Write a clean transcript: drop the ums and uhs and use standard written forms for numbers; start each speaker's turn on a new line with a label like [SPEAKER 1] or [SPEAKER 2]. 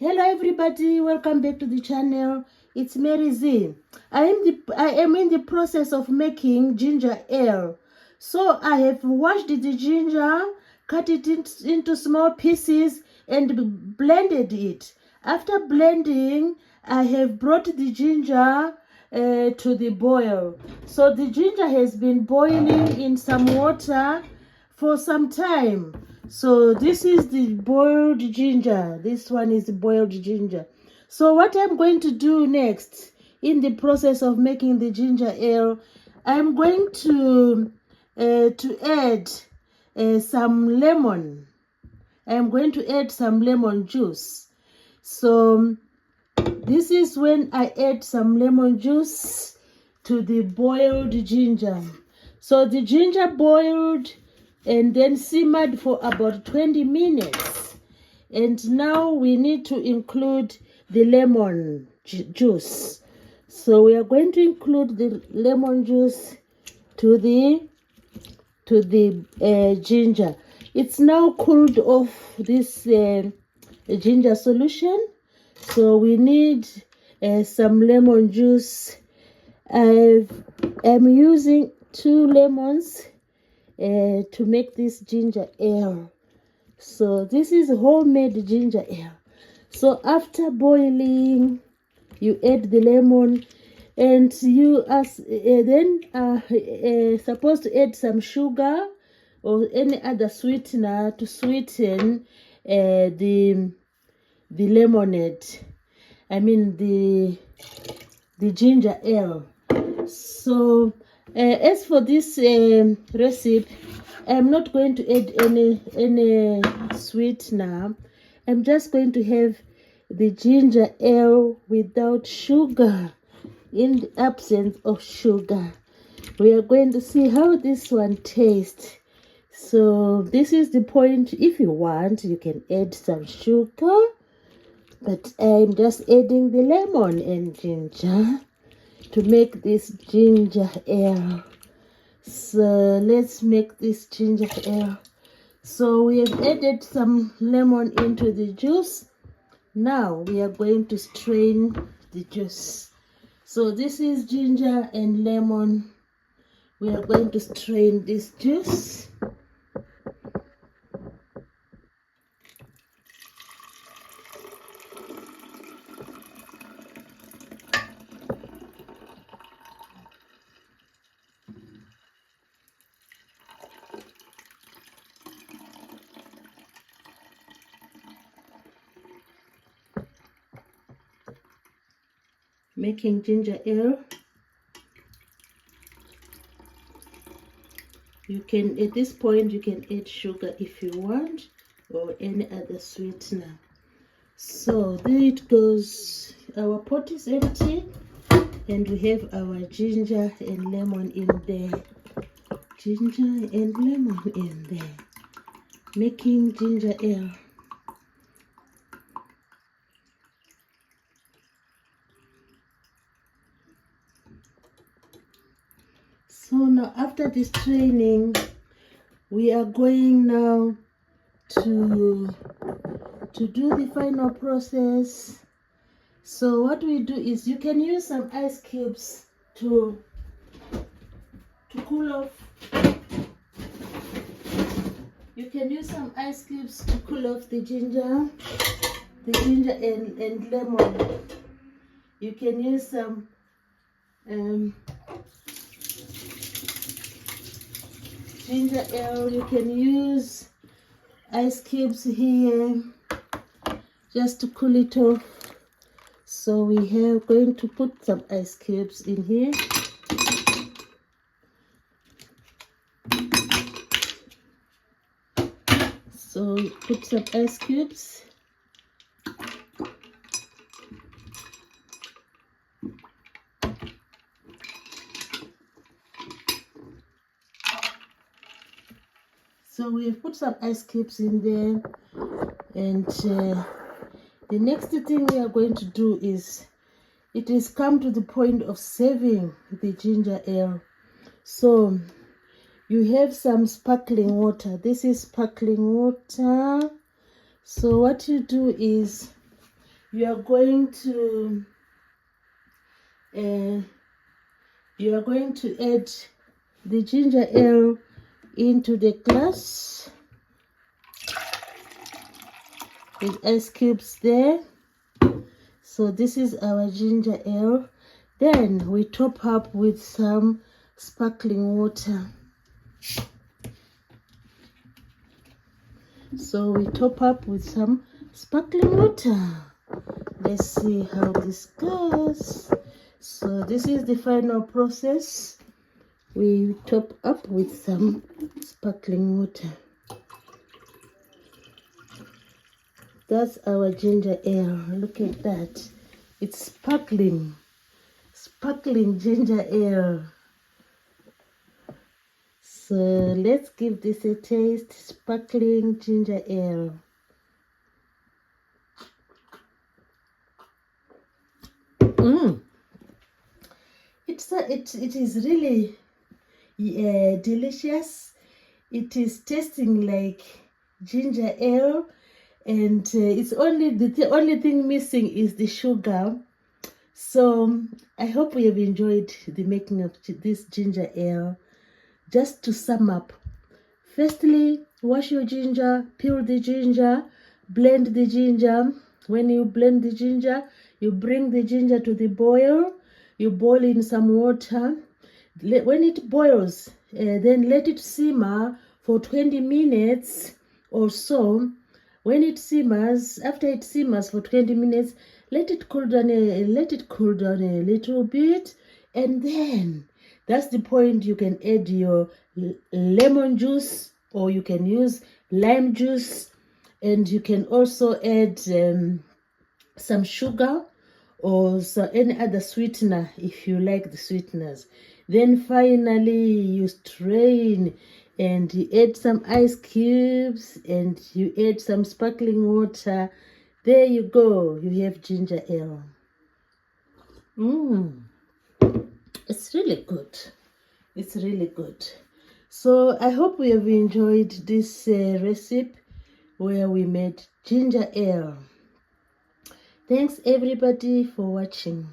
[SPEAKER 1] Hello everybody, welcome back to the channel. It's Mary Z. I am in the process of making ginger ale. So I have washed the ginger, cut it into small pieces and blended it. After blending, I have brought the ginger to the boil. So the ginger has been boiling in some water for some time. So this is the boiled ginger. This one is the boiled ginger. So what I'm going to do next in the process of making the ginger ale, I'm going to add some lemon. I'm going to add some lemon juice. So this is when I add some lemon juice to the boiled ginger. So the ginger boiled and then simmered for about 20 minutes. And now we need to include the lemon juice. So we are going to include the lemon juice to the ginger. It's now cooled off this ginger solution. So we need some lemon juice. I'm using 2 lemons to make this ginger ale. So this is homemade ginger ale. So after boiling, you add the lemon, and you are then supposed to add some sugar or any other sweetener to sweeten the lemonade. I mean the ginger ale. So as for this recipe, I'm not going to add any sweetener. I'm just going to have the ginger ale without sugar. In the absence of sugar, we are going to see how this one tastes. So this is the point. If you want, you can add some sugar, but I'm just adding the lemon and ginger to make this ginger ale. So let's make this ginger ale. So we have added some lemon into the juice. Now we are going to strain the juice. So this is ginger and lemon. We are going to strain this juice. Making ginger ale. You can, at this point, you can add sugar if you want, or any other sweetener. So there it goes. Our pot is empty, and we have our ginger and lemon in there. Ginger and lemon in there. Making ginger ale. So now after this training, we are going now to do the final process. So what we do is, you can use some ice cubes to cool off. You can use some ice cubes to cool off the ginger and lemon. You can use some ginger ale. You can use ice cubes here just to cool it off. So we are going to put some ice cubes in here. So put some ice cubes. So we have put some ice cubes in there, and the next thing we are going to do is, it has come to the point of serving the ginger ale. So you have some sparkling water. This is sparkling water. So what you do is, you are going to add the ginger ale into the glass with ice cubes there. So this is our ginger ale. Then we top up with some sparkling water. So we top up with some sparkling water. Let's see how this goes. So this is the final process. We top up with some sparkling water. That's our ginger ale. Look at that. It's sparkling. Sparkling ginger ale. So let's give this a taste. Sparkling ginger ale. It is really delicious. It is tasting like ginger ale, and it's only the only thing missing is the sugar. So I hope you have enjoyed the making of this ginger ale. Just to sum up, firstly, wash your ginger, peel the ginger, blend the ginger. When you blend the ginger, you bring the ginger to the boil. You boil in some water. When it boils, then let it simmer for 20 minutes or so. When it simmers, after it simmers for 20 minutes, let it cool down a little bit, and then that's the point you can add your lemon juice, or you can use lime juice, and you can also add some sugar or any other sweetener if you like the sweeteners. Then finally you strain and you add some ice cubes and you add some sparkling water. There you go, you have ginger ale. It's really good. It's really good. So I hope you have enjoyed this recipe where we made ginger ale. Thanks everybody for watching.